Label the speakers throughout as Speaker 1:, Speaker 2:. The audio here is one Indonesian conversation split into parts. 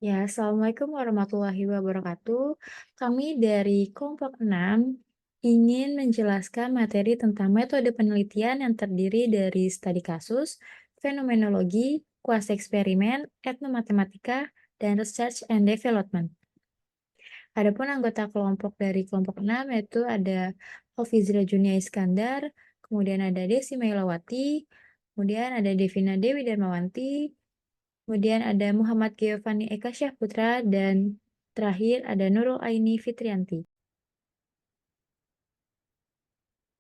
Speaker 1: Ya, Assalamualaikum warahmatullahi wabarakatuh. Kami dari kelompok 6 ingin menjelaskan materi tentang metode penelitian yang terdiri dari studi kasus, fenomenologi, kuas eksperimen, etnomatematika, dan research and development. Adapun anggota kelompok dari kelompok 6 yaitu ada Hafizra Junia Iskandar, kemudian ada Desi Mailawati, kemudian ada Devina Dewi Darmawanti, kemudian ada Muhammad Giovanni Eka Syahputra, dan terakhir ada Nurul Aini Fitrianti.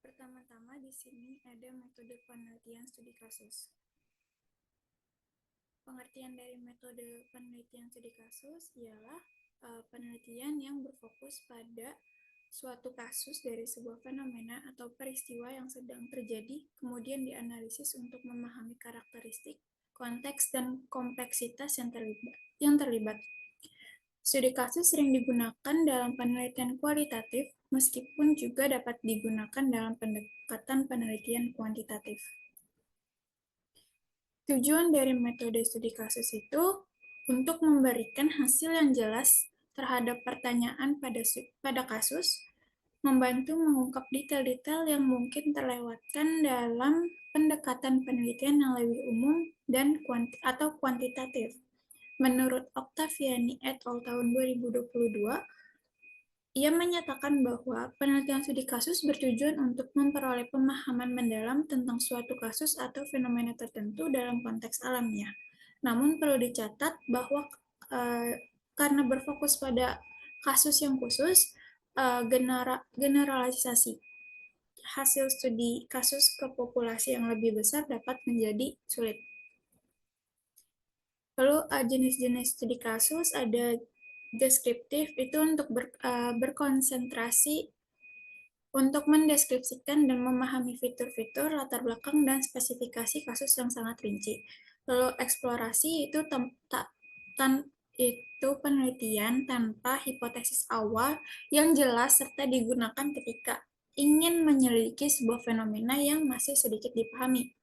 Speaker 2: Pertama-tama di sini ada metode penelitian studi kasus. Pengertian dari metode penelitian studi kasus ialah penelitian yang berfokus pada suatu kasus dari sebuah fenomena atau peristiwa yang sedang terjadi, kemudian dianalisis untuk memahami karakteristik, konteks, dan kompleksitas yang terlibat. Studi kasus sering digunakan dalam penelitian kualitatif, meskipun juga dapat digunakan dalam pendekatan penelitian kuantitatif. Tujuan dari metode studi kasus itu untuk memberikan hasil yang jelas terhadap pertanyaan pada kasus, membantu mengungkap detail-detail yang mungkin terlewatkan dalam pendekatan penelitian yang lebih umum dan atau kuantitatif. Menurut Octaviani et al. Tahun 2022, ia menyatakan bahwa penelitian studi kasus bertujuan untuk memperoleh pemahaman mendalam tentang suatu kasus atau fenomena tertentu dalam konteks alamiah. Namun perlu dicatat bahwa karena berfokus pada kasus yang khusus, generalisasi hasil studi kasus ke populasi yang lebih besar dapat menjadi sulit. Lalu jenis-jenis studi kasus ada deskriptif, itu untuk berkonsentrasi untuk mendeskripsikan dan memahami fitur-fitur, latar belakang, dan spesifikasi kasus yang sangat rinci. Lalu eksplorasi itu itu penelitian tanpa hipotesis awal yang jelas serta digunakan ketika ingin menyelidiki sebuah fenomena yang masih sedikit dipahami.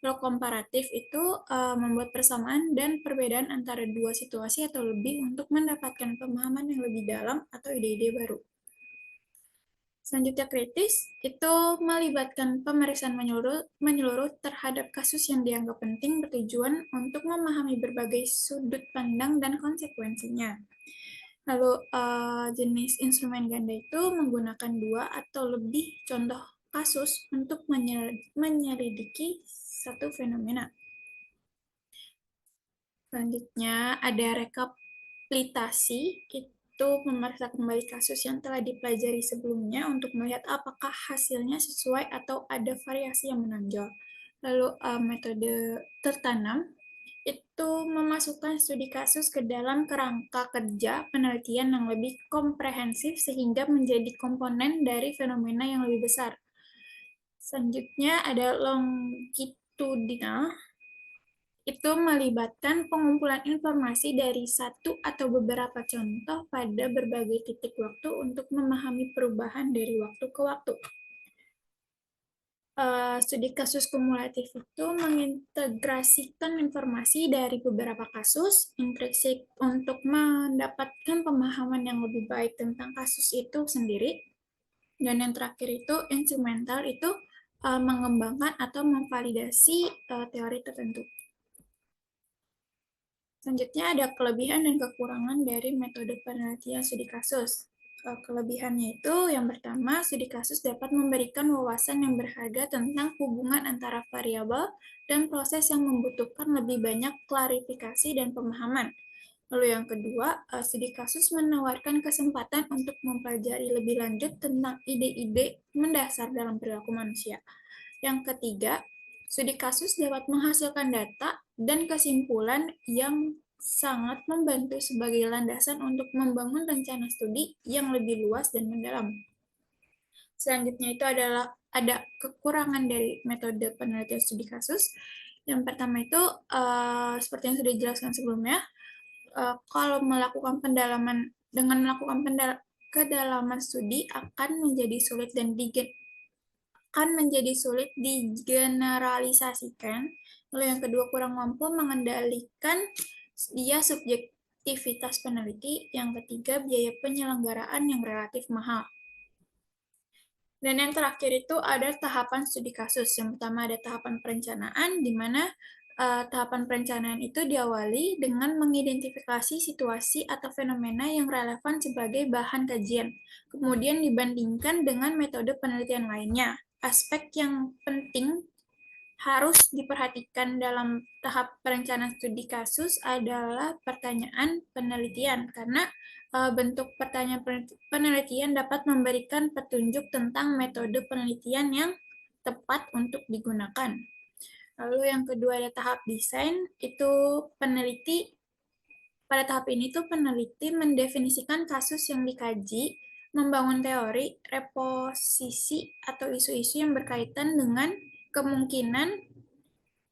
Speaker 2: Lalu komparatif itu membuat persamaan dan perbedaan antara dua situasi atau lebih untuk mendapatkan pemahaman yang lebih dalam atau ide-ide baru. Selanjutnya kritis, itu melibatkan pemeriksaan menyeluruh terhadap kasus yang dianggap penting bertujuan untuk memahami berbagai sudut pandang dan konsekuensinya. Lalu jenis instrumen ganda itu menggunakan dua atau lebih contoh kasus untuk menyelidiki satu fenomena. Selanjutnya ada rekapitulasi, itu memeriksa kembali kasus yang telah dipelajari sebelumnya untuk melihat apakah hasilnya sesuai atau ada variasi yang menonjol. Lalu metode tertanam, itu memasukkan studi kasus ke dalam kerangka kerja penelitian yang lebih komprehensif sehingga menjadi komponen dari fenomena yang lebih besar. Selanjutnya ada longitudinal, itu melibatkan pengumpulan informasi dari satu atau beberapa contoh pada berbagai titik waktu untuk memahami perubahan dari waktu ke waktu. Studi kasus kumulatif itu mengintegrasikan informasi dari beberapa kasus intrinsik untuk mendapatkan pemahaman yang lebih baik tentang kasus itu sendiri. Dan yang terakhir itu instrumental, itu mengembangkan atau memvalidasi teori tertentu. Selanjutnya ada kelebihan dan kekurangan dari metode penelitian studi kasus. Kelebihannya itu yang pertama, studi kasus dapat memberikan wawasan yang berharga tentang hubungan antara variabel dan proses yang membutuhkan lebih banyak klarifikasi dan pemahaman. Lalu yang kedua, studi kasus menawarkan kesempatan untuk mempelajari lebih lanjut tentang ide-ide mendasar dalam perilaku manusia. Yang ketiga, studi kasus dapat menghasilkan data dan kesimpulan yang sangat membantu sebagai landasan untuk membangun rencana studi yang lebih luas dan mendalam. Selanjutnya itu adalah ada kekurangan dari metode penelitian studi kasus. Yang pertama itu seperti yang sudah dijelaskan sebelumnya, kalau melakukan pendalaman dengan melakukan kedalaman studi akan menjadi sulit digeneralisasikan. Lalu yang kedua, kurang mampu mengendalikan dia aktivitas peneliti, yang ketiga biaya penyelenggaraan yang relatif mahal. Dan yang terakhir itu ada tahapan studi kasus. Yang pertama ada tahapan perencanaan, di mana tahapan perencanaan itu diawali dengan mengidentifikasi situasi atau fenomena yang relevan sebagai bahan kajian. Kemudian dibandingkan dengan metode penelitian lainnya. Aspek yang penting harus diperhatikan dalam tahap perencanaan studi kasus adalah pertanyaan penelitian, karena bentuk pertanyaan penelitian dapat memberikan petunjuk tentang metode penelitian yang tepat untuk digunakan. Lalu yang kedua ada tahap desain, itu peneliti pada tahap ini tuh peneliti mendefinisikan kasus yang dikaji, membangun teori, reposisi, atau isu-isu yang berkaitan dengan kemungkinan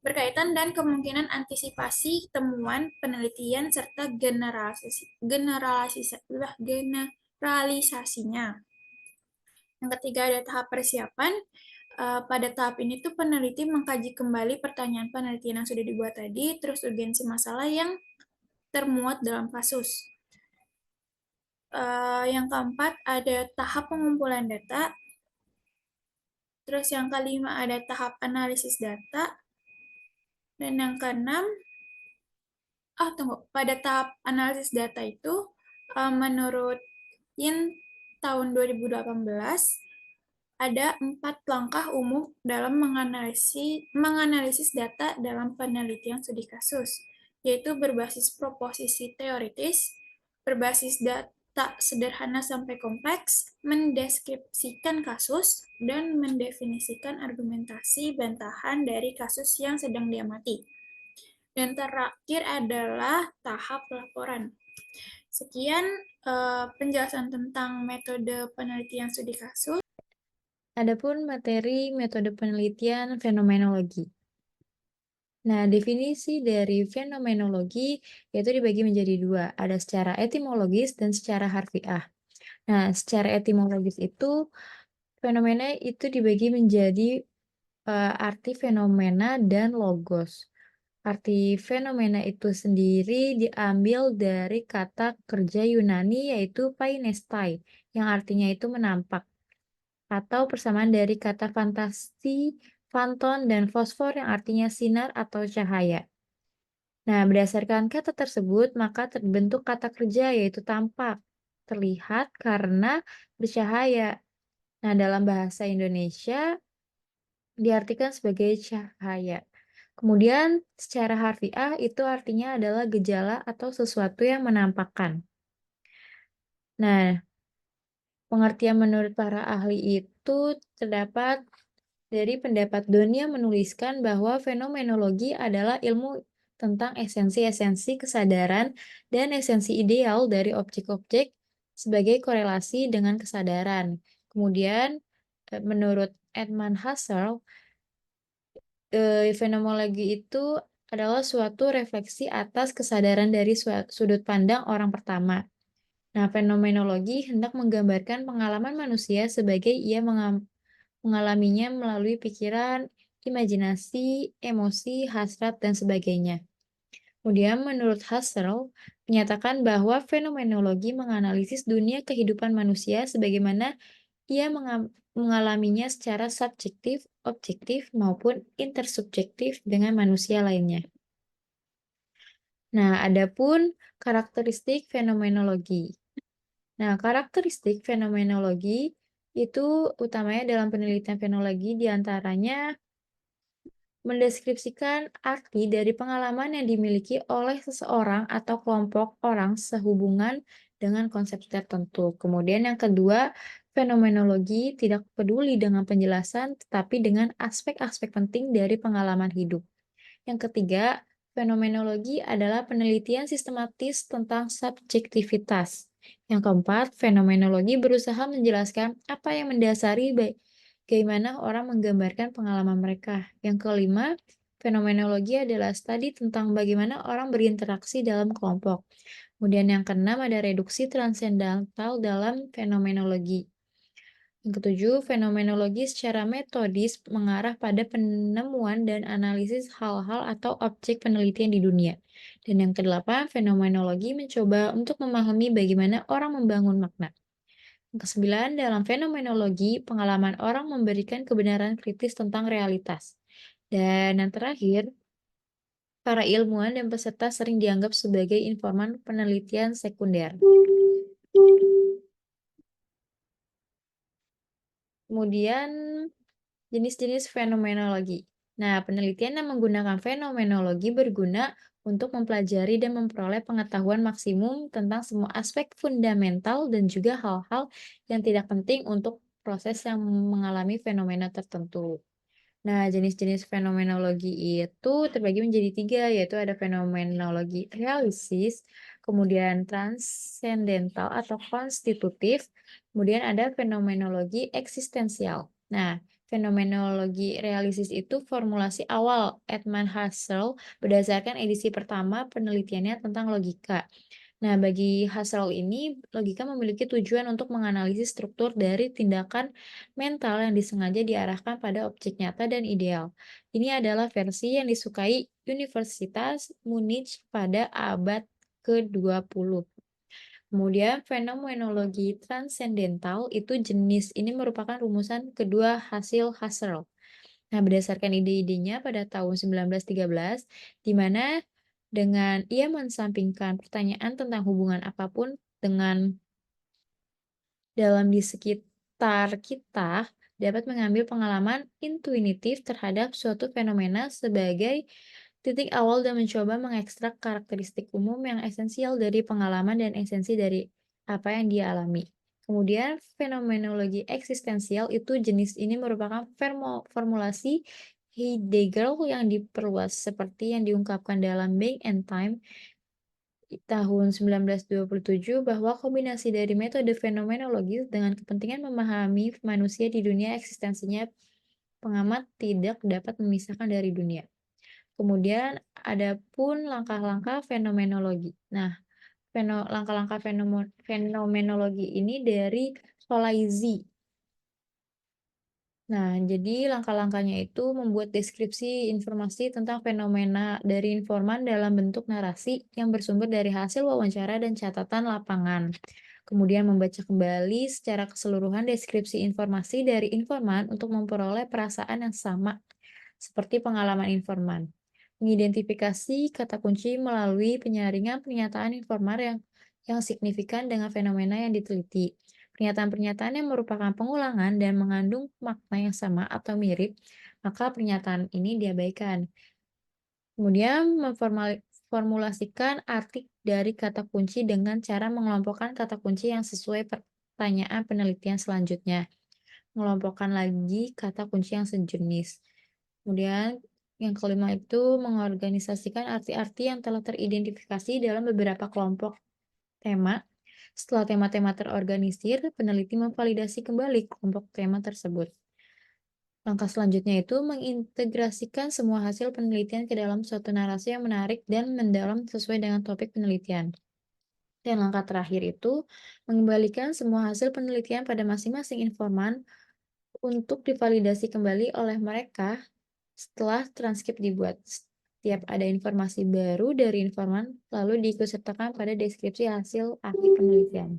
Speaker 2: dan kemungkinan antisipasi temuan penelitian serta generalisasinya. Yang ketiga ada tahap persiapan. Pada tahap ini tuh peneliti mengkaji kembali pertanyaan penelitian yang sudah dibuat tadi, terus urgensi masalah yang termuat dalam kasus. Yang keempat ada tahap pengumpulan data. Terus yang kelima ada tahap analisis data. Dan yang keenam, pada tahap analisis data itu, menurut IN tahun 2018, ada 4 langkah umum dalam menganalisis data dalam penelitian studi kasus, yaitu berbasis proposisi teoritis, berbasis data sederhana sampai kompleks, mendeskripsikan kasus, dan mendefinisikan argumentasi bantahan dari kasus yang sedang diamati. Dan terakhir adalah tahap laporan. Sekian penjelasan tentang metode penelitian studi kasus.
Speaker 1: Adapun materi metode penelitian fenomenologi. Nah, definisi dari fenomenologi yaitu dibagi menjadi dua, ada secara etimologis dan secara harfiah. Nah, secara etimologis itu fenomena itu dibagi menjadi arti fenomena dan logos. Arti fenomena itu sendiri diambil dari kata kerja Yunani yaitu painestai, yang artinya itu menampak, atau persamaan dari kata fantasi, fanton, dan fosfor yang artinya sinar atau cahaya. Nah, berdasarkan kata tersebut, maka terbentuk kata kerja yaitu tampak, terlihat karena bercahaya. Nah, dalam bahasa Indonesia diartikan sebagai cahaya. Kemudian, secara harfiah itu artinya adalah gejala atau sesuatu yang menampakkan. Nah, pengertian menurut para ahli itu terdapat dari pendapat Donia menuliskan bahwa fenomenologi adalah ilmu tentang esensi-esensi kesadaran dan esensi ideal dari objek-objek sebagai korelasi dengan kesadaran. Kemudian, menurut Edmund Husserl, fenomenologi itu adalah suatu refleksi atas kesadaran dari sudut pandang orang pertama. Nah, fenomenologi hendak menggambarkan pengalaman manusia sebagai ia mengalaminya melalui pikiran, imajinasi, emosi, hasrat, dan sebagainya. Kemudian, menurut Husserl, menyatakan bahwa fenomenologi menganalisis dunia kehidupan manusia sebagaimana ia mengalaminya secara subjektif, objektif, maupun intersubjektif dengan manusia lainnya. Nah, adapun karakteristik fenomenologi. Nah, karakteristik fenomenologi itu utamanya dalam penelitian fenomenologi diantaranya mendeskripsikan arti dari pengalaman yang dimiliki oleh seseorang atau kelompok orang sehubungan dengan konsep tertentu. Kemudian yang kedua, fenomenologi tidak peduli dengan penjelasan, tetapi dengan aspek-aspek penting dari pengalaman hidup. Yang ketiga, fenomenologi adalah penelitian sistematis tentang subjektivitas. Yang keempat, fenomenologi berusaha menjelaskan apa yang mendasari bagaimana orang menggambarkan pengalaman mereka. Yang kelima, fenomenologi adalah studi tentang bagaimana orang berinteraksi dalam kelompok. Kemudian yang keenam ada reduksi transendental dalam fenomenologi. Yang ketujuh, fenomenologi secara metodis mengarah pada penemuan dan analisis hal-hal atau objek penelitian di dunia. Dan yang kedelapan, fenomenologi mencoba untuk memahami bagaimana orang membangun makna. Yang kesembilan, dalam fenomenologi, pengalaman orang memberikan kebenaran kritis tentang realitas. Dan yang terakhir, para ilmuwan dan peserta sering dianggap sebagai informan penelitian sekunder. Kemudian, jenis-jenis fenomenologi. Nah, penelitian yang menggunakan fenomenologi berguna untuk mempelajari dan memperoleh pengetahuan maksimum tentang semua aspek fundamental dan juga hal-hal yang tidak penting untuk proses yang mengalami fenomena tertentu. Nah, jenis-jenis fenomenologi itu terbagi menjadi tiga, yaitu ada fenomenologi realisis, kemudian transendental atau konstitutif, kemudian ada fenomenologi eksistensial. Nah, fenomenologi realisis itu formulasi awal Edmund Husserl berdasarkan edisi pertama penelitiannya tentang logika. Nah, bagi Husserl ini, logika memiliki tujuan untuk menganalisis struktur dari tindakan mental yang disengaja diarahkan pada objek nyata dan ideal. Ini adalah versi yang disukai Universitas Munich pada abad ke-20. Kemudian, fenomenologi transendental itu jenis ini merupakan rumusan kedua hasil Husserl. Nah, berdasarkan ide-idenya pada tahun 1913, di mana dengan ia mensampingkan pertanyaan tentang hubungan apapun dengan dalam di sekitar kita, dapat mengambil pengalaman intuitif terhadap suatu fenomena sebagai titik awal dan mencoba mengekstrak karakteristik umum yang esensial dari pengalaman dan esensi dari apa yang dia alami. Kemudian, fenomenologi eksistensial itu jenis ini merupakan formulasi Heidegger yang diperluas seperti yang diungkapkan dalam Being and Time tahun 1927 bahwa kombinasi dari metode fenomenologi dengan kepentingan memahami manusia di dunia eksistensinya pengamat tidak dapat memisahkan dari dunia. Kemudian ada pun langkah-langkah fenomenologi. Nah, langkah-langkah fenomenologi ini dari Solaizi. Nah, jadi langkah-langkahnya itu membuat deskripsi informasi tentang fenomena dari informan dalam bentuk narasi yang bersumber dari hasil wawancara dan catatan lapangan. Kemudian membaca kembali secara keseluruhan deskripsi informasi dari informan untuk memperoleh perasaan yang sama seperti pengalaman informan. Mengidentifikasi kata kunci melalui penyaringan pernyataan informan yang signifikan dengan fenomena yang diteliti. Pernyataan-pernyataan yang merupakan pengulangan dan mengandung makna yang sama atau mirip, maka pernyataan ini diabaikan. Kemudian memformulasikan arti dari kata kunci dengan cara mengelompokkan kata kunci yang sesuai pertanyaan penelitian selanjutnya. Mengelompokkan lagi kata kunci yang sejenis. Kemudian yang kelima itu mengorganisasikan arti-arti yang telah teridentifikasi dalam beberapa kelompok tema. Setelah tema-tema terorganisir, peneliti memvalidasi kembali kelompok tema tersebut. Langkah selanjutnya itu mengintegrasikan semua hasil penelitian ke dalam suatu narasi yang menarik dan mendalam sesuai dengan topik penelitian. Dan langkah terakhir itu mengembalikan semua hasil penelitian pada masing-masing informan untuk divalidasi kembali oleh mereka setelah transkrip dibuat. Setiap ada informasi baru dari informan, lalu diikutsertakan pada deskripsi hasil akhir penelitian.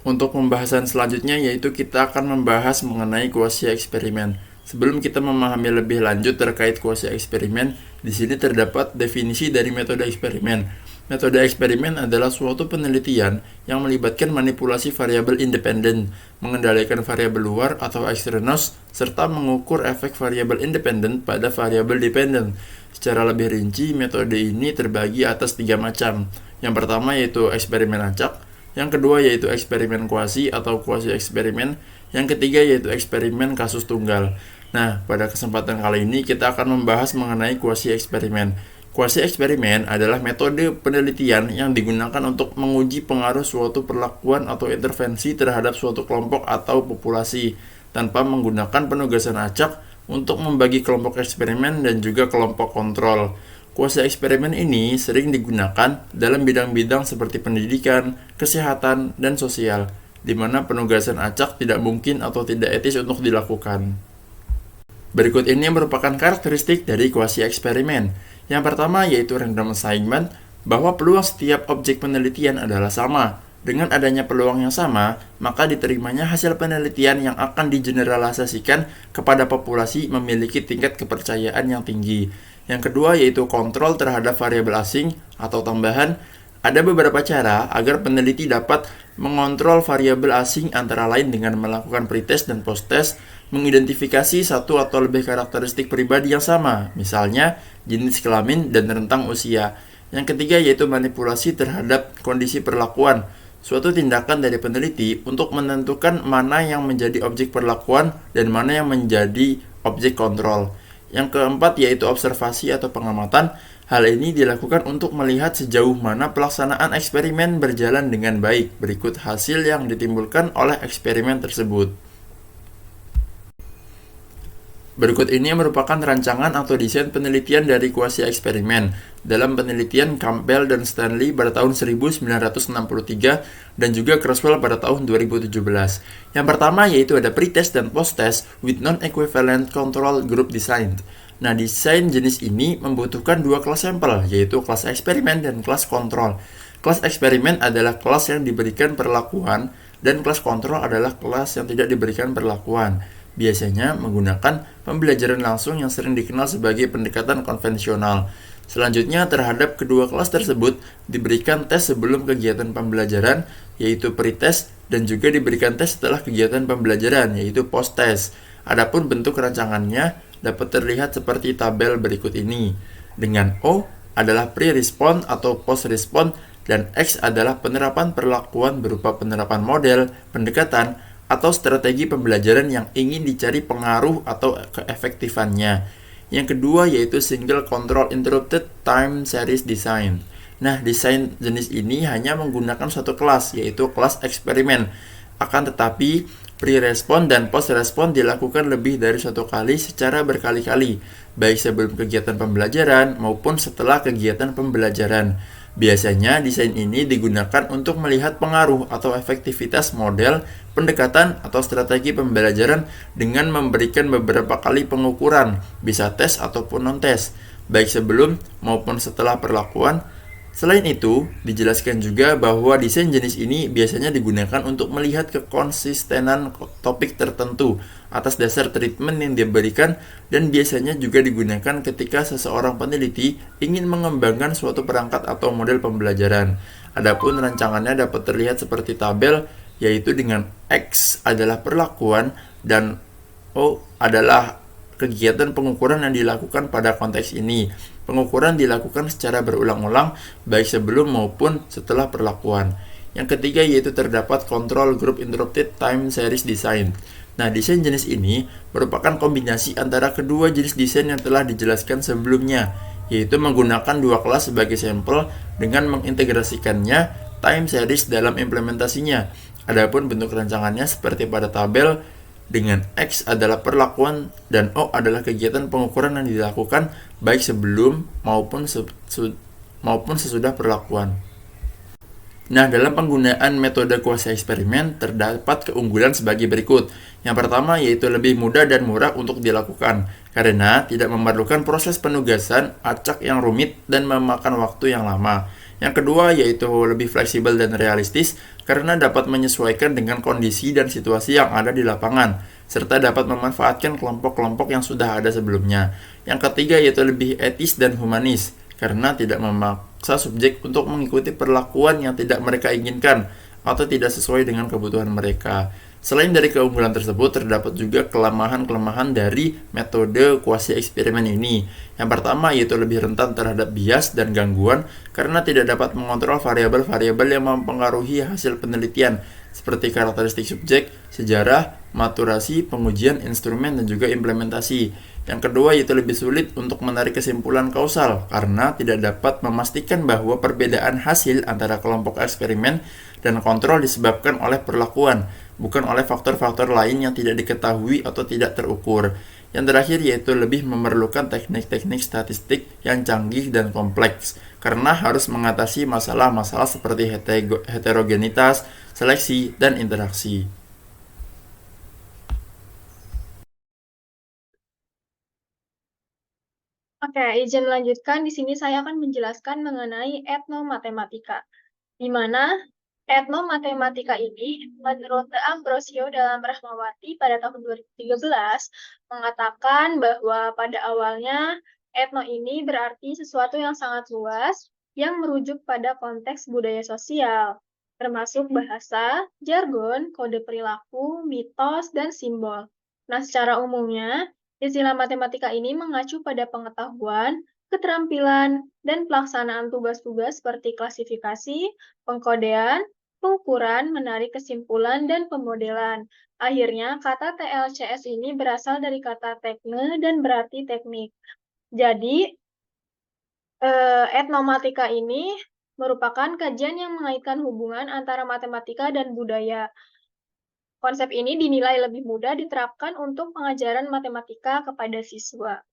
Speaker 3: Untuk pembahasan selanjutnya yaitu kita akan membahas mengenai kuasi eksperimen. Sebelum kita memahami lebih lanjut terkait kuasi eksperimen, di sini terdapat definisi dari metode eksperimen. Metode eksperimen adalah suatu penelitian yang melibatkan manipulasi variabel independen, mengendalikan variabel luar atau eksternos, serta mengukur efek variabel independen pada variabel dependen. Secara lebih rinci, metode ini terbagi atas 3 macam. Yang pertama yaitu eksperimen acak, yang kedua yaitu eksperimen kuasi atau kuasi eksperimen, yang ketiga yaitu eksperimen kasus tunggal. Nah, pada kesempatan kali ini kita akan membahas mengenai kuasi eksperimen. Kuasi eksperimen adalah metode penelitian yang digunakan untuk menguji pengaruh suatu perlakuan atau intervensi terhadap suatu kelompok atau populasi tanpa menggunakan penugasan acak untuk membagi kelompok eksperimen dan juga kelompok kontrol. Kuasi eksperimen ini sering digunakan dalam bidang-bidang seperti pendidikan, kesehatan, dan sosial. di mana penugasan acak tidak mungkin atau tidak etis untuk dilakukan. Berikut ini merupakan karakteristik dari kuasi eksperimen. Yang pertama yaitu random assignment, bahwa peluang setiap objek penelitian adalah sama. Dengan adanya peluang yang sama, maka diterimanya hasil penelitian yang akan digeneralisasikan kepada populasi memiliki tingkat kepercayaan yang tinggi. Yang kedua yaitu kontrol terhadap variabel asing atau tambahan. Ada beberapa cara agar peneliti dapat mengontrol variabel asing antara lain dengan melakukan pretest dan posttest, mengidentifikasi satu atau lebih karakteristik pribadi yang sama, misalnya jenis kelamin dan rentang usia. Yang ketiga yaitu manipulasi terhadap kondisi perlakuan, suatu tindakan dari peneliti untuk menentukan mana yang menjadi objek perlakuan dan mana yang menjadi objek kontrol. Yang keempat yaitu observasi atau pengamatan. Hal ini dilakukan untuk melihat sejauh mana pelaksanaan eksperimen berjalan dengan baik. Berikut hasil yang ditimbulkan oleh eksperimen tersebut. Berikut ini merupakan rancangan atau desain penelitian dari kuasi eksperimen dalam penelitian Campbell dan Stanley pada tahun 1963 dan juga Creswell pada tahun 2017. Yang pertama yaitu ada pretest dan posttest with non-equivalent control group design. Nah, desain jenis ini membutuhkan dua kelas sampel, yaitu kelas eksperimen dan kelas kontrol. Kelas eksperimen adalah kelas yang diberikan perlakuan dan kelas kontrol adalah kelas yang tidak diberikan perlakuan. Biasanya menggunakan pembelajaran langsung yang sering dikenal sebagai pendekatan konvensional. Selanjutnya terhadap kedua kelas tersebut diberikan tes sebelum kegiatan pembelajaran yaitu pretest dan juga diberikan tes setelah kegiatan pembelajaran yaitu posttest. Adapun bentuk rancangannya dapat terlihat seperti tabel berikut ini. Dengan O adalah pre-response atau post-response dan X adalah penerapan perlakuan berupa penerapan model, pendekatan, atau strategi pembelajaran yang ingin dicari pengaruh atau keefektifannya. Yang kedua yaitu Single Control Interrupted Time Series Design. Nah, desain jenis ini hanya menggunakan satu kelas, yaitu kelas eksperimen. Akan tetapi, pre-response dan post-response dilakukan lebih dari satu kali secara berkali-kali, baik sebelum kegiatan pembelajaran maupun setelah kegiatan pembelajaran. Biasanya desain ini digunakan untuk melihat pengaruh atau efektivitas model, pendekatan, atau strategi pembelajaran dengan memberikan beberapa kali pengukuran, bisa tes ataupun non-tes, baik sebelum maupun setelah perlakuan. Selain itu, dijelaskan juga bahwa desain jenis ini biasanya digunakan untuk melihat kekonsistenan topik tertentu atas dasar treatment yang diberikan dan biasanya juga digunakan ketika seseorang peneliti ingin mengembangkan suatu perangkat atau model pembelajaran. Adapun rancangannya dapat terlihat seperti tabel, yaitu dengan X adalah perlakuan dan O adalah kegiatan pengukuran yang dilakukan pada konteks ini. Pengukuran dilakukan secara berulang-ulang baik sebelum maupun setelah perlakuan. Yang ketiga yaitu terdapat Control Group Interrupted Time Series Design. Nah, desain jenis ini merupakan kombinasi antara kedua jenis desain yang telah dijelaskan sebelumnya, yaitu menggunakan dua kelas sebagai sampel dengan mengintegrasikannya time series dalam implementasinya. Adapun bentuk rancangannya seperti pada tabel, dengan X adalah perlakuan dan O adalah kegiatan pengukuran yang dilakukan baik sebelum maupun sesudah perlakuan. Nah, dalam penggunaan metode kuasi eksperimen terdapat keunggulan sebagai berikut. Yang pertama yaitu lebih mudah dan murah untuk dilakukan karena tidak memerlukan proses penugasan acak yang rumit dan memakan waktu yang lama. Yang kedua yaitu lebih fleksibel dan realistis karena dapat menyesuaikan dengan kondisi dan situasi yang ada di lapangan, serta dapat memanfaatkan kelompok-kelompok yang sudah ada sebelumnya. Yang ketiga yaitu lebih etis dan humanis karena tidak memaksa subjek untuk mengikuti perlakuan yang tidak mereka inginkan atau tidak sesuai dengan kebutuhan mereka. Selain dari keunggulan tersebut, terdapat juga kelemahan-kelemahan dari metode kuasi eksperimen ini. Yang pertama yaitu lebih rentan terhadap bias dan gangguan karena tidak dapat mengontrol variabel-variabel yang mempengaruhi hasil penelitian seperti karakteristik subjek, sejarah, maturasi, pengujian, instrumen, dan juga implementasi. Yang kedua yaitu lebih sulit untuk menarik kesimpulan kausal karena tidak dapat memastikan bahwa perbedaan hasil antara kelompok eksperimen dan kontrol disebabkan oleh perlakuan, bukan oleh faktor-faktor lain yang tidak diketahui atau tidak terukur. Yang terakhir yaitu lebih memerlukan teknik-teknik statistik yang canggih dan kompleks, karena harus mengatasi masalah-masalah seperti heterogenitas, seleksi, dan interaksi.
Speaker 4: Oke, izin melanjutkan. Di sini saya akan menjelaskan mengenai etnomatematika, di mana etnomatematika ini, menurut The Ambrosio dalam Rahmawati pada tahun 2013, mengatakan bahwa pada awalnya etno ini berarti sesuatu yang sangat luas yang merujuk pada konteks budaya sosial, termasuk bahasa, jargon, kode perilaku, mitos, dan simbol. Nah, secara umumnya, istilah matematika ini mengacu pada pengetahuan, keterampilan, dan pelaksanaan tugas-tugas seperti klasifikasi, pengkodean, pengukuran, menarik kesimpulan, dan pemodelan. Akhirnya, kata TLCS ini berasal dari kata tekne dan berarti teknik. Jadi, etnomatika ini merupakan kajian yang mengaitkan hubungan antara matematika dan budaya. Konsep ini dinilai lebih mudah diterapkan untuk pengajaran matematika kepada siswa.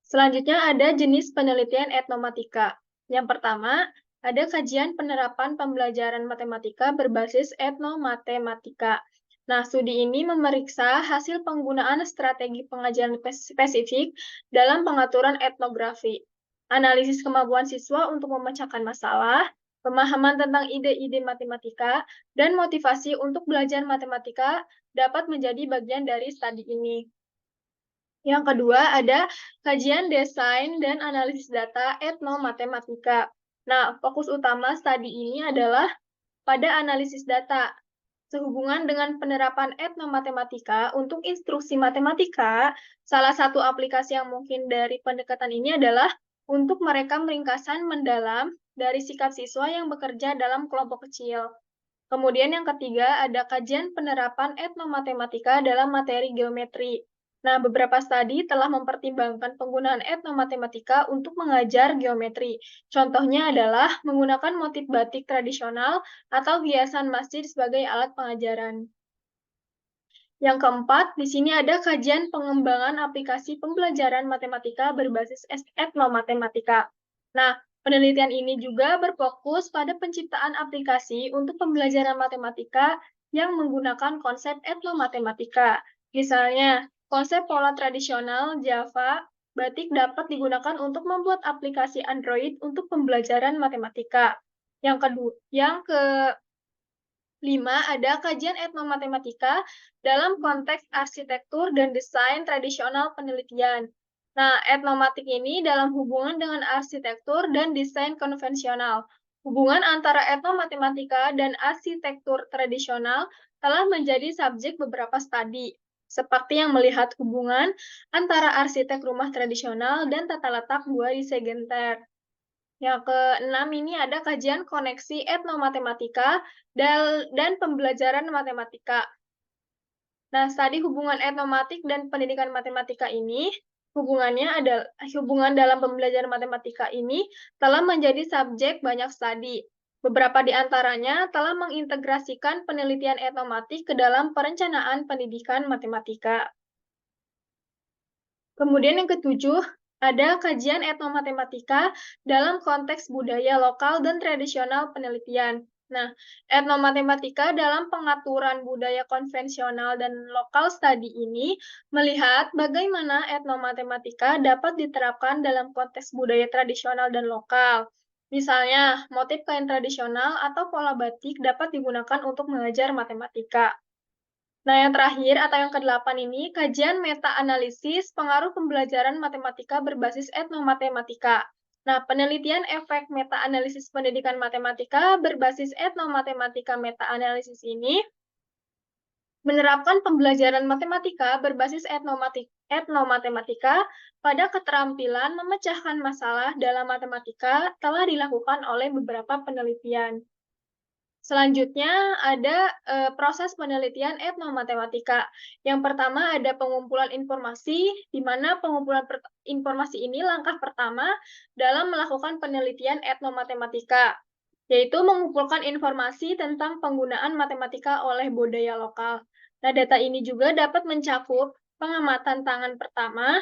Speaker 4: Selanjutnya ada jenis penelitian etnomatika. Yang pertama, ada kajian penerapan pembelajaran matematika berbasis etnomatematika. Nah, studi ini memeriksa hasil penggunaan strategi pengajaran spesifik dalam pengaturan etnografi, analisis kemampuan siswa untuk memecahkan masalah, pemahaman tentang ide-ide matematika, dan motivasi untuk belajar matematika dapat menjadi bagian dari studi ini. Yang kedua, ada kajian desain dan analisis data etnomatematika. Nah, fokus utama studi ini adalah pada analisis data. Sehubungan dengan penerapan etnomatematika untuk instruksi matematika, salah satu aplikasi yang mungkin dari pendekatan ini adalah untuk merekam ringkasan mendalam dari sikap siswa yang bekerja dalam kelompok kecil. Kemudian yang ketiga, ada kajian penerapan etnomatematika dalam materi geometri. Nah, beberapa studi telah mempertimbangkan penggunaan etnomatematika untuk mengajar geometri. Contohnya adalah menggunakan motif batik tradisional atau hiasan masjid sebagai alat pengajaran. Yang keempat, di sini ada kajian pengembangan aplikasi pembelajaran matematika berbasis etnomatematika. Nah, penelitian ini juga berfokus pada penciptaan aplikasi untuk pembelajaran matematika yang menggunakan konsep etnomatematika. Misalnya, konsep pola tradisional Java Batik dapat digunakan untuk membuat aplikasi Android untuk pembelajaran matematika. Yang kelima, ada kajian etnomatematika dalam konteks arsitektur dan desain tradisional penelitian. Nah, etnomatik ini dalam hubungan dengan arsitektur dan desain konvensional. Hubungan antara etnomatematika dan arsitektur tradisional telah menjadi subjek beberapa studi, seperti yang melihat hubungan antara arsitek rumah tradisional dan tata letak gua di Segenter. Yang keenam ini ada kajian koneksi etnomatematika dan pembelajaran matematika. Nah, studi hubungan etnomatik dan pendidikan matematika ini, hubungan dalam pembelajaran matematika ini telah menjadi subjek banyak studi. Beberapa di antaranya telah mengintegrasikan penelitian etnomatik ke dalam perencanaan pendidikan matematika. Kemudian yang ketujuh, ada kajian etnomatematika dalam konteks budaya lokal dan tradisional penelitian. Nah, etnomatematika dalam pengaturan budaya konvensional dan lokal study ini melihat bagaimana etnomatematika dapat diterapkan dalam konteks budaya tradisional dan lokal. Misalnya, motif kain tradisional atau pola batik dapat digunakan untuk mengajar matematika. Nah, yang terakhir atau yang kedelapan ini, kajian meta-analisis pengaruh pembelajaran matematika berbasis etnomatematika. Nah, penelitian efek meta-analisis pendidikan matematika berbasis etnomatematika meta-analisis ini menerapkan pembelajaran matematika berbasis etnomatematika pada keterampilan memecahkan masalah dalam matematika telah dilakukan oleh beberapa penelitian. Selanjutnya ada proses penelitian etnomatematika. Yang pertama ada pengumpulan informasi, di mana pengumpulan informasi ini langkah pertama dalam melakukan penelitian etnomatematika, yaitu mengumpulkan informasi tentang penggunaan matematika oleh budaya lokal. Nah, data ini juga dapat mencakup pengamatan tangan pertama,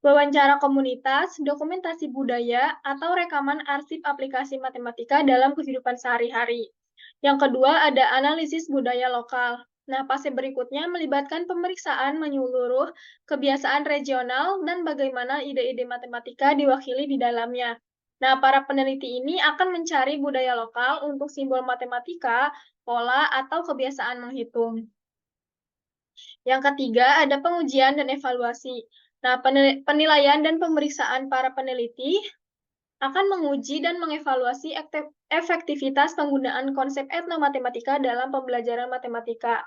Speaker 4: wawancara komunitas, dokumentasi budaya, atau rekaman arsip aplikasi matematika dalam kehidupan sehari-hari. Yang kedua ada analisis budaya lokal. Nah, fase berikutnya melibatkan pemeriksaan menyeluruh kebiasaan regional dan bagaimana ide-ide matematika diwakili di dalamnya. Nah, para peneliti ini akan mencari budaya lokal untuk simbol matematika, pola, atau kebiasaan menghitung. Yang ketiga, ada pengujian dan evaluasi. Nah, penilaian dan pemeriksaan para peneliti akan menguji dan mengevaluasi efektivitas penggunaan konsep etnomatematika dalam pembelajaran matematika.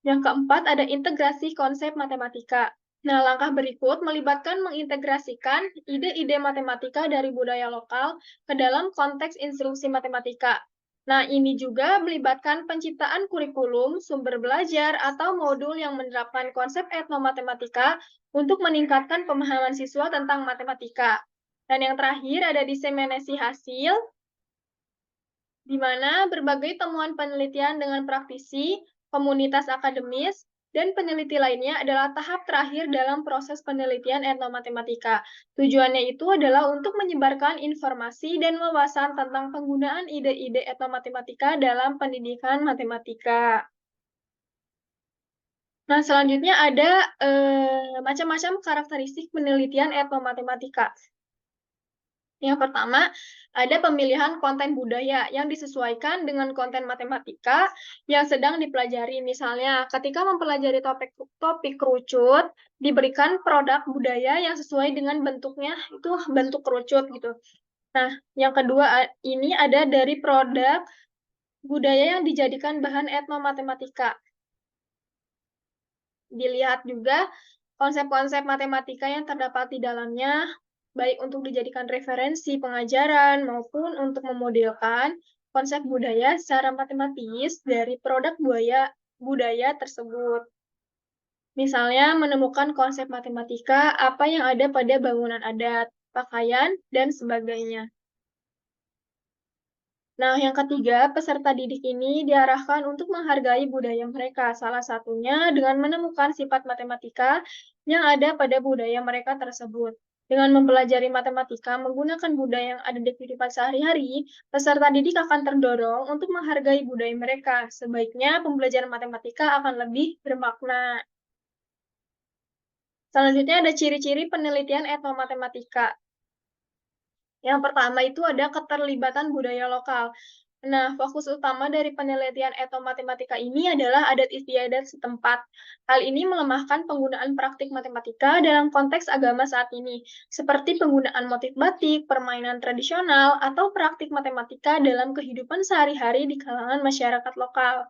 Speaker 4: Yang keempat, ada integrasi konsep matematika. Nah, langkah berikut melibatkan mengintegrasikan ide-ide matematika dari budaya lokal ke dalam konteks instruksi matematika. Nah, ini juga melibatkan penciptaan kurikulum, sumber belajar, atau modul yang menerapkan konsep etnomatematika untuk meningkatkan pemahaman siswa tentang matematika. Dan yang terakhir ada diseminasi hasil, di mana berbagai temuan penelitian dengan praktisi, komunitas akademis, dan peneliti lainnya adalah tahap terakhir dalam proses penelitian etnomatematika. Tujuannya itu adalah untuk menyebarkan informasi dan wawasan tentang penggunaan ide-ide etnomatematika dalam pendidikan matematika. Nah, selanjutnya ada macam-macam karakteristik penelitian etnomatematika. Yang pertama, ada pemilihan konten budaya yang disesuaikan dengan konten matematika yang sedang dipelajari. Misalnya, ketika mempelajari topik kerucut, diberikan produk budaya yang sesuai dengan bentuknya, itu bentuk kerucut gitu. Nah, yang kedua ini ada dari produk budaya yang dijadikan bahan etnomatematika. Dilihat juga konsep-konsep matematika yang terdapat di dalamnya, baik untuk dijadikan referensi pengajaran maupun untuk memodelkan konsep budaya secara matematis dari produk budaya tersebut. Misalnya menemukan konsep matematika apa yang ada pada bangunan adat, pakaian, dan sebagainya. Nah, yang ketiga, peserta didik ini diarahkan untuk menghargai budaya mereka, salah satunya dengan menemukan sifat matematika yang ada pada budaya mereka tersebut. Dengan mempelajari matematika menggunakan budaya yang ada di kehidupan sehari-hari, peserta didik akan terdorong untuk menghargai budaya mereka. Sebaiknya pembelajaran matematika akan lebih bermakna. Selanjutnya ada ciri-ciri penelitian etnomatematika. Yang pertama itu ada keterlibatan budaya lokal. Nah, fokus utama dari penelitian etnomatematika ini adalah adat istiadat setempat. Hal ini melemahkan penggunaan praktik matematika dalam konteks agama saat ini, seperti penggunaan motif batik, permainan tradisional, atau praktik matematika dalam kehidupan sehari-hari di kalangan masyarakat lokal.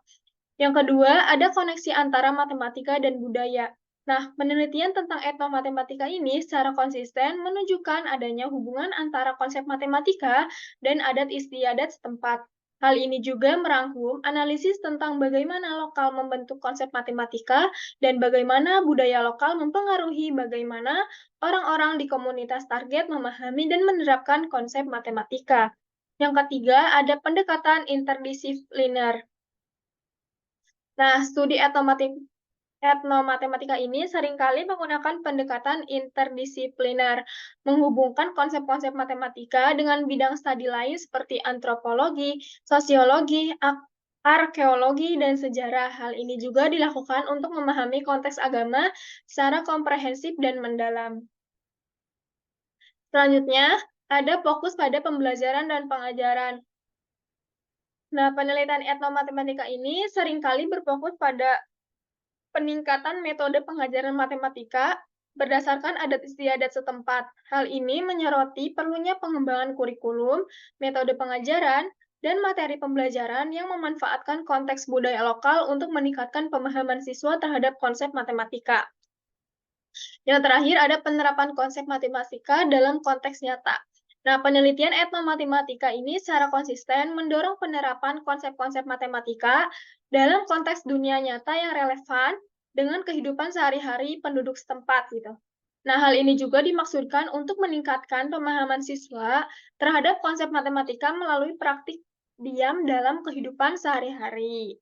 Speaker 4: Yang kedua, ada koneksi antara matematika dan budaya. Nah, penelitian tentang etnomatematika ini secara konsisten menunjukkan adanya hubungan antara konsep matematika dan adat istiadat setempat. Hal ini juga merangkum analisis tentang bagaimana lokal membentuk konsep matematika dan bagaimana budaya lokal mempengaruhi bagaimana orang-orang di komunitas target memahami dan menerapkan konsep matematika. Yang ketiga, ada pendekatan interdisipliner. Nah, studi etnomatematika ini seringkali menggunakan pendekatan interdisipliner, menghubungkan konsep-konsep matematika dengan bidang studi lain seperti antropologi, sosiologi, arkeologi, dan sejarah. Hal ini juga dilakukan untuk memahami konteks agama secara komprehensif dan mendalam. Selanjutnya, ada fokus pada pembelajaran dan pengajaran. Nah, penelitian etnomatematika ini seringkali berfokus pada peningkatan metode pengajaran matematika berdasarkan adat istiadat setempat. Hal ini menyoroti perlunya pengembangan kurikulum, metode pengajaran, dan materi pembelajaran yang memanfaatkan konteks budaya lokal untuk meningkatkan pemahaman siswa terhadap konsep matematika. Yang terakhir ada penerapan konsep matematika dalam konteks nyata. Nah, penelitian etnomatematika ini secara konsisten mendorong penerapan konsep-konsep matematika dalam konteks dunia nyata yang relevan dengan kehidupan sehari-hari penduduk setempat gitu. Nah, hal ini juga dimaksudkan untuk meningkatkan pemahaman siswa terhadap konsep matematika melalui praktik diam dalam kehidupan sehari-hari.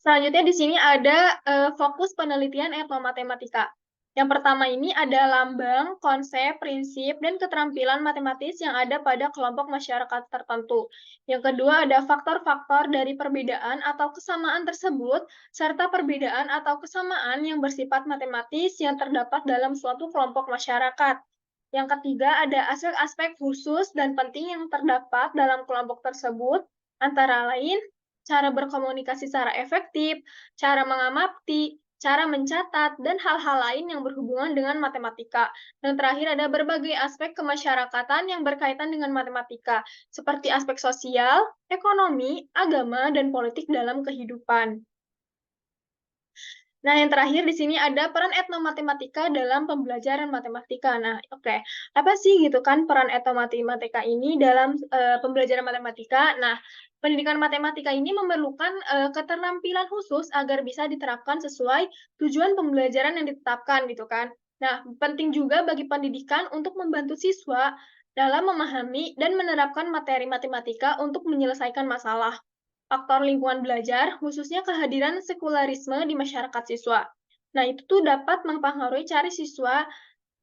Speaker 4: Selanjutnya di sini ada fokus penelitian etnomatematika. Yang pertama ini ada lambang, konsep, prinsip, dan keterampilan matematis yang ada pada kelompok masyarakat tertentu. Yang kedua ada faktor-faktor dari perbedaan atau kesamaan tersebut, serta perbedaan atau kesamaan yang bersifat matematis yang terdapat dalam suatu kelompok masyarakat. Yang ketiga ada aspek-aspek khusus dan penting yang terdapat dalam kelompok tersebut, antara lain cara berkomunikasi secara efektif, cara mengamati, cara mencatat, dan hal-hal lain yang berhubungan dengan matematika. Dan terakhir ada berbagai aspek kemasyarakatan yang berkaitan dengan matematika, seperti aspek sosial, ekonomi, agama, dan politik dalam kehidupan. Nah, yang terakhir di sini ada peran etnomatematika dalam pembelajaran matematika. Nah, oke. Apa sih gitu kan peran etnomatematika ini dalam pembelajaran matematika? Nah, pendidikan matematika ini memerlukan keterampilan khusus agar bisa diterapkan sesuai tujuan pembelajaran yang ditetapkan gitu kan. Nah, penting juga bagi pendidikan untuk membantu siswa dalam memahami dan menerapkan materi matematika untuk menyelesaikan masalah. Faktor lingkungan belajar, khususnya kehadiran sekularisme di masyarakat siswa. Nah, itu tuh dapat mempengaruhi cara siswa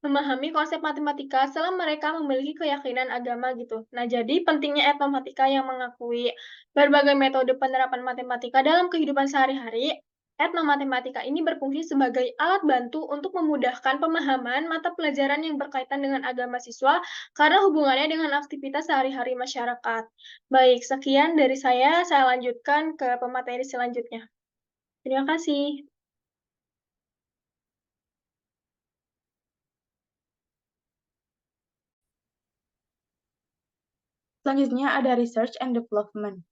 Speaker 4: memahami konsep matematika setelah mereka memiliki keyakinan agama gitu. Nah, jadi pentingnya etnomatika yang mengakui berbagai metode penerapan matematika dalam kehidupan sehari-hari. Etnomatematika ini berfungsi sebagai alat bantu untuk memudahkan pemahaman mata pelajaran yang berkaitan dengan agama siswa karena hubungannya dengan aktivitas sehari-hari masyarakat. Baik, sekian dari saya lanjutkan ke pemateri selanjutnya. Terima kasih.
Speaker 5: Selanjutnya ada Research and Development.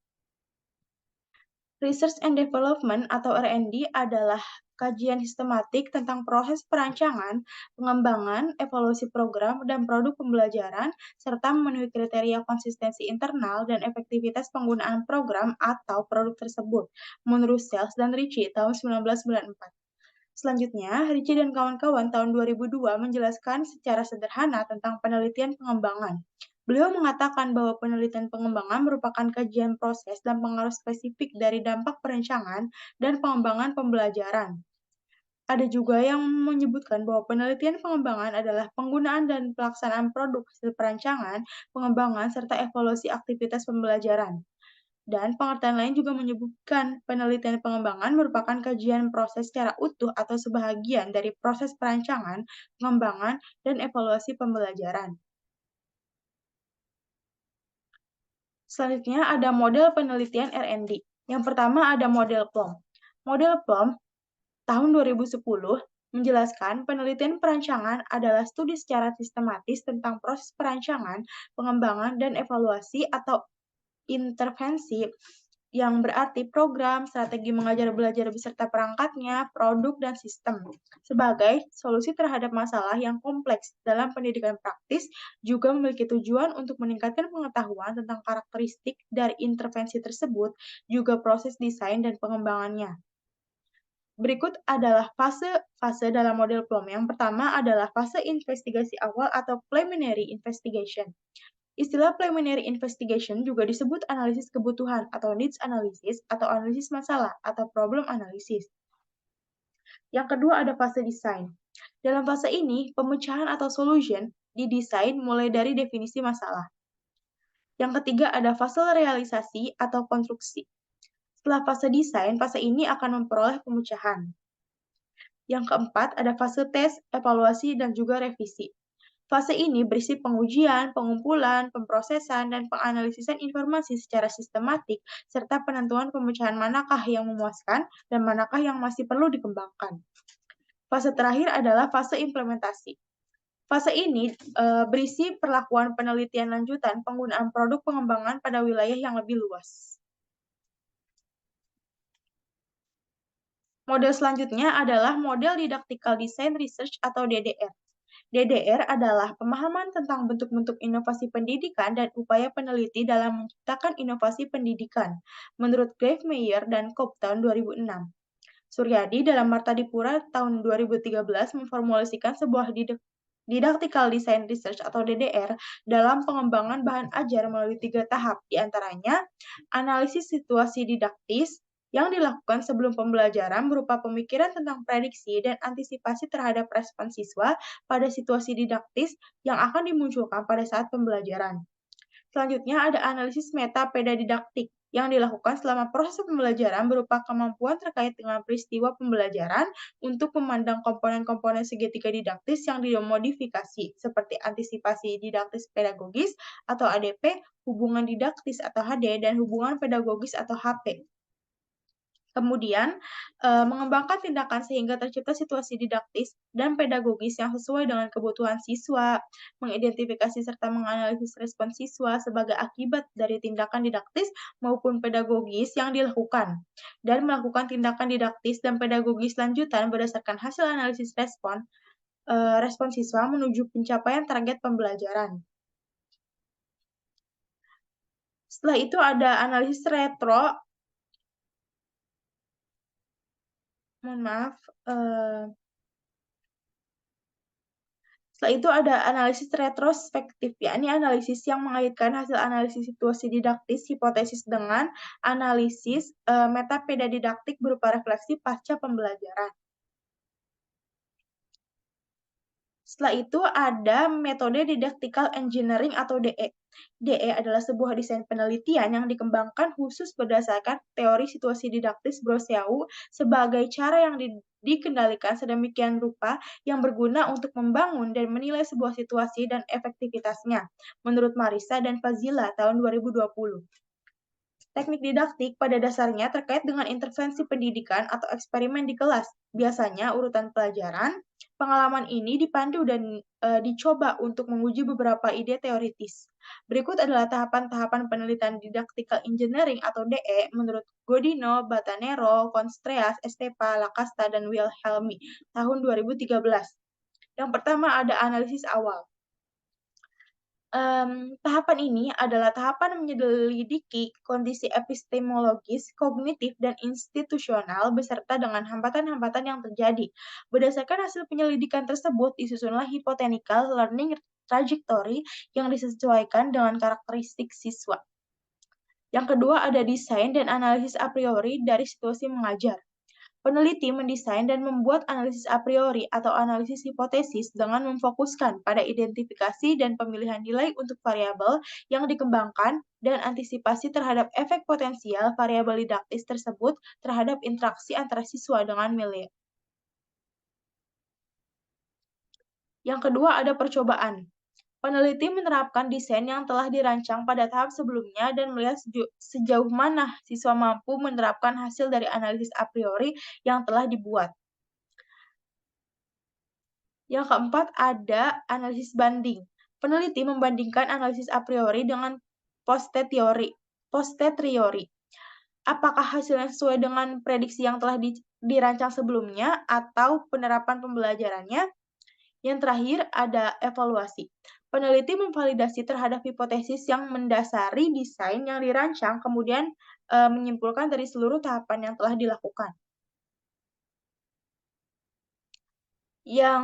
Speaker 5: Research and Development atau R&D adalah kajian sistematik tentang proses perancangan, pengembangan, evaluasi program, dan produk pembelajaran, serta memenuhi kriteria konsistensi internal dan efektivitas penggunaan program atau produk tersebut, menurut Sells dan Ritchie tahun 1994. Selanjutnya, Ritchie dan kawan-kawan tahun 2002 menjelaskan secara sederhana tentang penelitian pengembangan. Beliau mengatakan bahwa penelitian pengembangan merupakan kajian proses dan pengaruh spesifik dari dampak perancangan dan pengembangan pembelajaran. Ada juga yang menyebutkan bahwa penelitian pengembangan adalah penggunaan dan pelaksanaan produk hasil perancangan, pengembangan, serta evaluasi aktivitas pembelajaran. Dan pengertian lain juga menyebutkan penelitian pengembangan merupakan kajian proses secara utuh atau sebahagian dari proses perancangan, pengembangan, dan evaluasi pembelajaran. Selanjutnya ada model penelitian R&D. Yang pertama ada model PLOM. Model PLOM tahun 2010 menjelaskan penelitian perancangan adalah studi secara sistematis tentang proses perancangan, pengembangan, dan evaluasi atau intervensi yang berarti program, strategi mengajar belajar beserta perangkatnya, produk, dan sistem. Sebagai solusi terhadap masalah yang kompleks dalam pendidikan praktis, juga memiliki tujuan untuk meningkatkan pengetahuan tentang karakteristik dari intervensi tersebut, juga proses desain dan pengembangannya. Berikut adalah fase-fase dalam model PLOM. Yang pertama adalah fase investigasi awal atau preliminary investigation. Istilah preliminary investigation juga disebut analisis kebutuhan atau needs analysis atau analisis masalah atau problem analysis. Yang kedua ada fase desain. Dalam fase ini, pemecahan atau solution didesain mulai dari definisi masalah. Yang ketiga ada fase realisasi atau konstruksi. Setelah fase desain, fase ini akan memperoleh pemecahan. Yang keempat ada fase tes, evaluasi, dan juga revisi. Fase ini berisi pengujian, pengumpulan, pemrosesan, dan penganalisisan informasi secara sistematik, serta penentuan pemecahan manakah yang memuaskan dan manakah yang masih perlu dikembangkan. Fase terakhir adalah fase implementasi. Fase ini berisi perlakuan penelitian lanjutan penggunaan produk pengembangan pada wilayah yang lebih luas. Model selanjutnya adalah model Didactical Design Research atau DDR. DDR adalah pemahaman tentang bentuk-bentuk inovasi pendidikan dan upaya peneliti dalam menciptakan inovasi pendidikan, menurut Gravemeyer dan Kopp tahun 2006. Suryadi dalam Martadipura tahun 2013 memformulasikan sebuah Didactical Design Research atau DDR dalam pengembangan bahan ajar melalui 3 tahap, di antaranya analisis situasi didaktis, yang dilakukan sebelum pembelajaran berupa pemikiran tentang prediksi dan antisipasi terhadap respon siswa pada situasi didaktis yang akan dimunculkan pada saat pembelajaran. Selanjutnya ada analisis metapedadidaktik yang dilakukan selama proses pembelajaran berupa kemampuan terkait dengan peristiwa pembelajaran untuk memandang komponen-komponen segitiga didaktis yang dimodifikasi seperti antisipasi didaktis pedagogis atau ADP, hubungan didaktis atau HD, dan hubungan pedagogis atau HP. Kemudian, mengembangkan tindakan sehingga tercipta situasi didaktis dan pedagogis yang sesuai dengan kebutuhan siswa, mengidentifikasi serta menganalisis respon siswa sebagai akibat dari tindakan didaktis maupun pedagogis yang dilakukan, dan melakukan tindakan didaktis dan pedagogis lanjutan berdasarkan hasil analisis respon siswa menuju pencapaian target pembelajaran. Setelah itu ada analisis retro. Setelah itu ada analisis retrospektif, yakni analisis yang mengaitkan hasil analisis situasi didaktis hipotesis dengan analisis metapedadidaktik berupa refleksi pasca pembelajaran. Setelah itu ada metode didactical engineering atau DE. DE adalah sebuah desain penelitian yang dikembangkan khusus berdasarkan teori situasi didaktis Brosseau sebagai cara yang dikendalikan sedemikian rupa yang berguna untuk membangun dan menilai sebuah situasi dan efektivitasnya, menurut Marisa dan Fazila tahun 2020. Teknik didaktik pada dasarnya terkait dengan intervensi pendidikan atau eksperimen di kelas. Biasanya urutan pelajaran, pengalaman ini dipandu dan dicoba untuk menguji beberapa ide teoritis. Berikut adalah tahapan-tahapan penelitian didactical engineering atau DE menurut Godino, Batanero, Constreras, Estepa, Lacasta, dan Wilhelmi tahun 2013. Yang pertama ada analisis awal. Tahapan ini adalah tahapan menyelidiki kondisi epistemologis, kognitif, dan institusional beserta dengan hambatan-hambatan yang terjadi. Berdasarkan hasil penyelidikan tersebut, disusunlah hypothetical learning trajectory yang disesuaikan dengan karakteristik siswa. Yang kedua ada desain dan analisis a priori dari situasi mengajar. Peneliti mendesain dan membuat analisis a priori atau analisis hipotesis dengan memfokuskan pada identifikasi dan pemilihan nilai untuk variabel yang dikembangkan dan antisipasi terhadap efek potensial variabel didaktis tersebut terhadap interaksi antara siswa dengan nilai. Yang kedua ada percobaan. Peneliti menerapkan desain yang telah dirancang pada tahap sebelumnya dan melihat sejauh mana siswa mampu menerapkan hasil dari analisis a priori yang telah dibuat. Yang keempat ada analisis banding. Peneliti membandingkan analisis a priori dengan posteriori. Apakah hasilnya sesuai dengan prediksi yang telah dirancang sebelumnya atau penerapan pembelajarannya? Yang terakhir ada evaluasi. Peneliti memvalidasi terhadap hipotesis yang mendasari desain yang dirancang, kemudian menyimpulkan dari seluruh tahapan yang telah dilakukan. Yang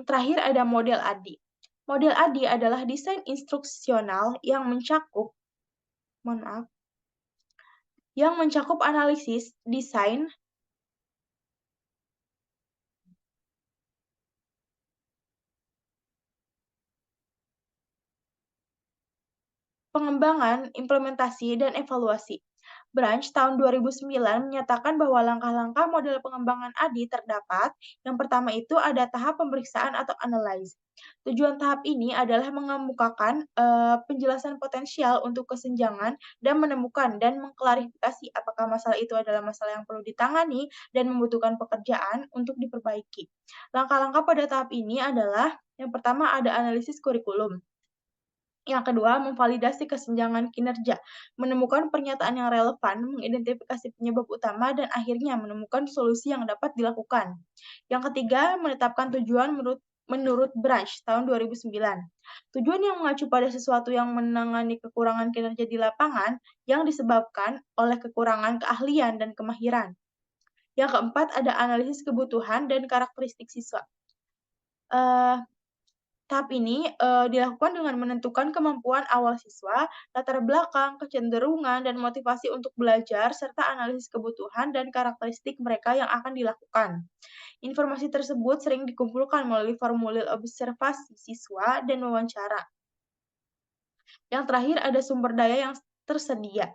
Speaker 5: terakhir ada model ADI. Model ADI adalah desain instruksional yang mencakup analisis, desain, pengembangan, implementasi, dan evaluasi. Branch tahun 2009 menyatakan bahwa langkah-langkah model pengembangan ADI terdapat. Yang pertama itu ada tahap pemeriksaan atau analyze. Tujuan tahap ini adalah mengemukakan penjelasan potensial untuk kesenjangan dan menemukan dan mengklarifikasi apakah masalah itu adalah masalah yang perlu ditangani dan membutuhkan pekerjaan untuk diperbaiki. Langkah-langkah pada tahap ini adalah yang pertama ada analisis kurikulum. Yang kedua, memvalidasi kesenjangan kinerja, menemukan pernyataan yang relevan, mengidentifikasi penyebab utama, dan akhirnya menemukan solusi yang dapat dilakukan. Yang ketiga, menetapkan tujuan menurut Branch tahun 2009. Tujuan yang mengacu pada sesuatu yang menangani kekurangan kinerja di lapangan yang disebabkan oleh kekurangan keahlian dan kemahiran. Yang keempat, ada analisis kebutuhan dan karakteristik siswa. Tahap ini dilakukan dengan menentukan kemampuan awal siswa, latar belakang, kecenderungan, dan motivasi untuk belajar, serta analisis kebutuhan dan karakteristik mereka yang akan dilakukan. Informasi tersebut sering dikumpulkan melalui formulir observasi siswa dan wawancara. Yang terakhir ada sumber daya yang tersedia.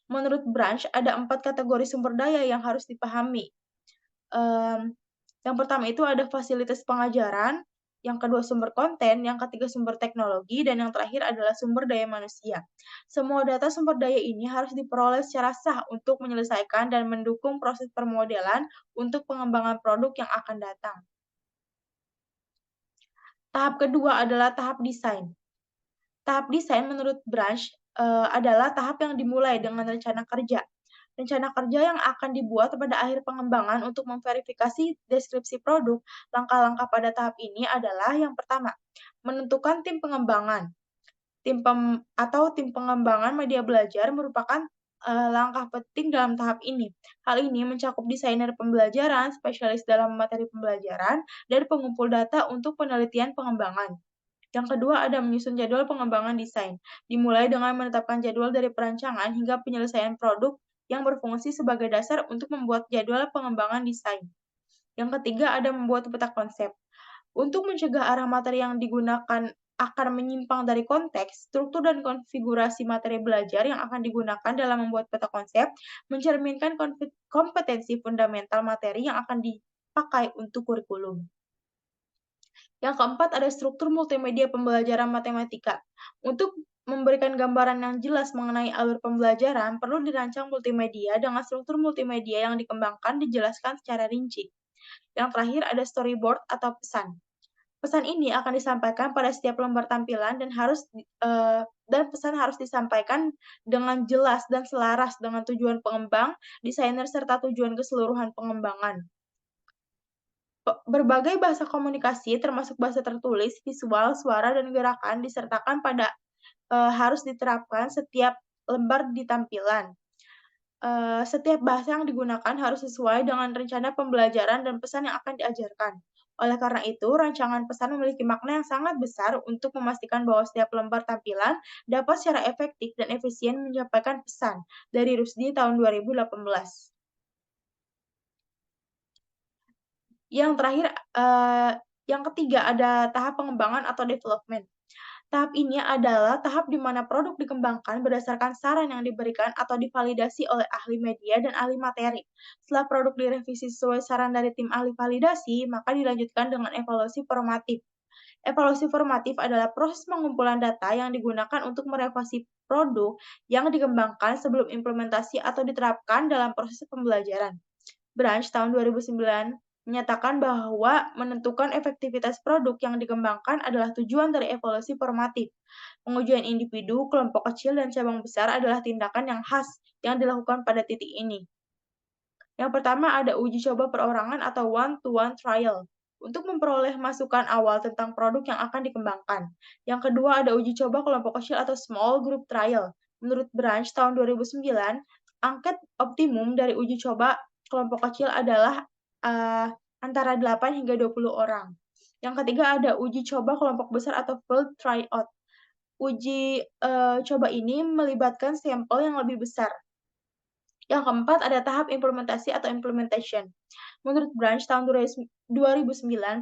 Speaker 5: Menurut Branch, ada 4 kategori sumber daya yang harus dipahami. Yang pertama itu ada fasilitas pengajaran, yang kedua sumber konten, yang ketiga sumber teknologi, dan yang terakhir adalah sumber daya manusia. Semua data sumber daya ini harus diperoleh secara sah untuk menyelesaikan dan mendukung proses permodelan untuk pengembangan produk yang akan datang. Tahap kedua adalah tahap desain. Tahap desain menurut Branch adalah tahap yang dimulai dengan rencana kerja. Rencana kerja yang akan dibuat pada akhir pengembangan untuk memverifikasi deskripsi produk. Langkah-langkah pada tahap ini adalah yang pertama, menentukan tim pengembangan. Tim pengembangan media belajar merupakan langkah penting dalam tahap ini. Hal ini mencakup desainer pembelajaran, spesialis dalam materi pembelajaran, dan pengumpul data untuk penelitian pengembangan. Yang kedua ada menyusun jadwal pengembangan desain, dimulai dengan menetapkan jadwal dari perancangan hingga penyelesaian produk yang berfungsi sebagai dasar untuk membuat jadwal pengembangan desain. Yang ketiga ada membuat peta konsep. Untuk mencegah arah materi yang digunakan akan menyimpang dari konteks, struktur dan konfigurasi materi belajar yang akan digunakan dalam membuat peta konsep mencerminkan kompetensi fundamental materi yang akan dipakai untuk kurikulum. Yang keempat ada struktur multimedia pembelajaran matematika. Untuk memberikan gambaran yang jelas mengenai alur pembelajaran, perlu dirancang multimedia dengan struktur multimedia yang dikembangkan dijelaskan secara rinci. Yang terakhir ada storyboard atau pesan. Pesan ini akan disampaikan pada setiap lembar tampilan dan pesan harus disampaikan dengan jelas dan selaras dengan tujuan pengembang, desainer, serta tujuan keseluruhan pengembangan. Berbagai bahasa komunikasi termasuk bahasa tertulis, visual, suara, dan gerakan disertakan pada harus diterapkan setiap lembar di tampilan. Setiap bahasa yang digunakan harus sesuai dengan rencana pembelajaran dan pesan yang akan diajarkan. Oleh karena itu, rancangan pesan memiliki makna yang sangat besar untuk memastikan bahwa setiap lembar tampilan dapat secara efektif dan efisien menyampaikan pesan. Dari Rusdi tahun 2018. Yang terakhir, yang ketiga ada tahap pengembangan atau development. Tahap ini adalah tahap di mana produk dikembangkan berdasarkan saran yang diberikan atau divalidasi oleh ahli media dan ahli materi. Setelah produk direvisi sesuai saran dari tim ahli validasi, maka dilanjutkan dengan evaluasi formatif. Evaluasi formatif adalah proses pengumpulan data yang digunakan untuk merevisi produk yang dikembangkan sebelum implementasi atau diterapkan dalam proses pembelajaran. Branch tahun 2009 menyatakan bahwa menentukan efektivitas produk yang dikembangkan adalah tujuan dari evaluasi formatif. Pengujian individu, kelompok kecil, dan cabang besar adalah tindakan yang khas yang dilakukan pada titik ini. Yang pertama ada uji coba perorangan atau one-to-one trial untuk memperoleh masukan awal tentang produk yang akan dikembangkan. Yang kedua ada uji coba kelompok kecil atau small group trial. Menurut Branch tahun 2009, angket optimum dari uji coba kelompok kecil adalah antara 8 hingga 20 orang. Yang ketiga ada uji coba kelompok besar atau field tryout. Uji coba ini melibatkan sampel yang lebih besar. Yang keempat ada tahap implementasi atau implementation. Menurut Branch tahun 2009,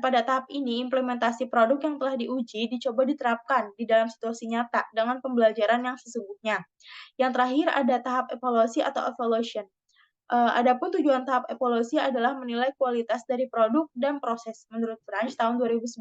Speaker 5: pada tahap ini implementasi produk yang telah diuji dicoba diterapkan di dalam situasi nyata dengan pembelajaran yang sesungguhnya. Yang terakhir ada tahap evaluasi atau evaluation. Adapun tujuan tahap evaluasi adalah menilai kualitas dari produk dan proses menurut Branch tahun 2009.